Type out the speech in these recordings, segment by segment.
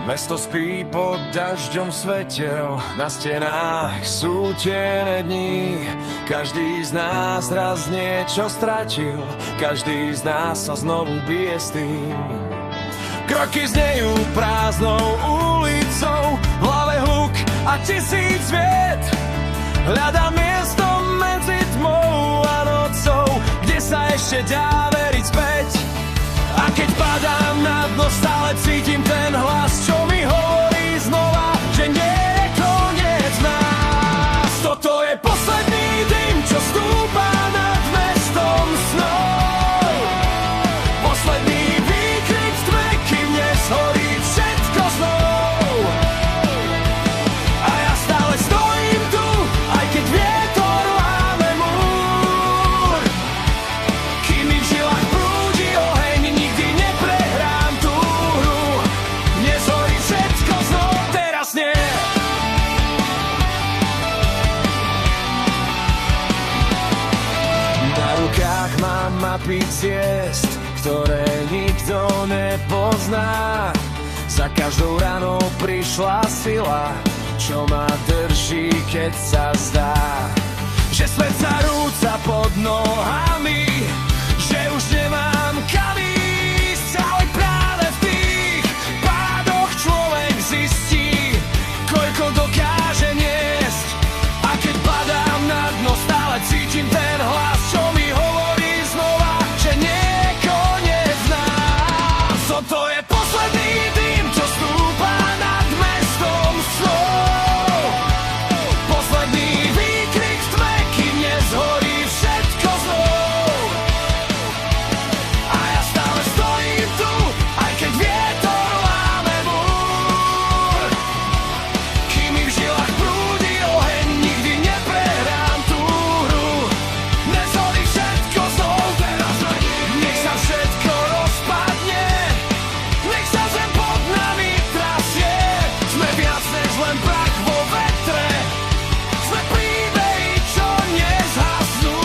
Mesto spí pod dažďom svetel, na stenách sú tiene dní. Každý z nás raz niečo stratil, každý z nás sa znovu bije s tým. Kroky znejú prázdnou ulicou, v hlave hluk a tisíc vied. Hľadám miesto medzi tmou a nocou, kde sa ešte dá veriť späť. A keď padám na dno, stále cítim ten hlas, čo mi hovorí znova, že nie je koniec nás. Toto je posledný dym, čo stúpa nad mestom snov. Posledný výkrik v tme, kým neshorí všetko znovu. A ja stále stojím tu, aj keď vietor láme múr. Kým mi v žilách prúdi oheň, nikdy neprehrám tú hru. Nezhorí všetko znovu, teraz nie. Na rukách mám mapy ciest, ktoré nikto nepozná. Za každou ranou prišla sila, čo ma drží, keď sa zdá, že svet sa rúca pod nohami, že už nemám kam ísť. Ale práve v tých pádoch človek zistí, koľko dokáže niesť. A keď padám na dno, stále cítim ten hlas, čo mi hovorí znova, že nie je koniec nás. Toto je posledný dym, čo stúpa nad mestom snov. Posledný výkrik v tme, kým nezhorí všetko znovu. A ja stále stojím tu, aj keď vietor láme múr. Kým mi v žilách prúdi oheň, nikdy neprehrám tú hru. Nezhorí všetko znovu, teraz nech sa všetko rozpadne, nech sa zem pod nami trasie. Sme viac než len prach vo vetre, sme príbehy, čo nezhasnú.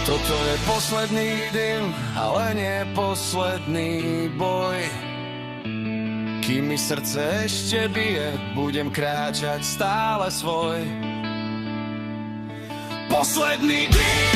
Toto je posledný dym, ale nie posledný boj. Kým mi srdce ešte bije, budem kráčať stále svoj. Posledný dym.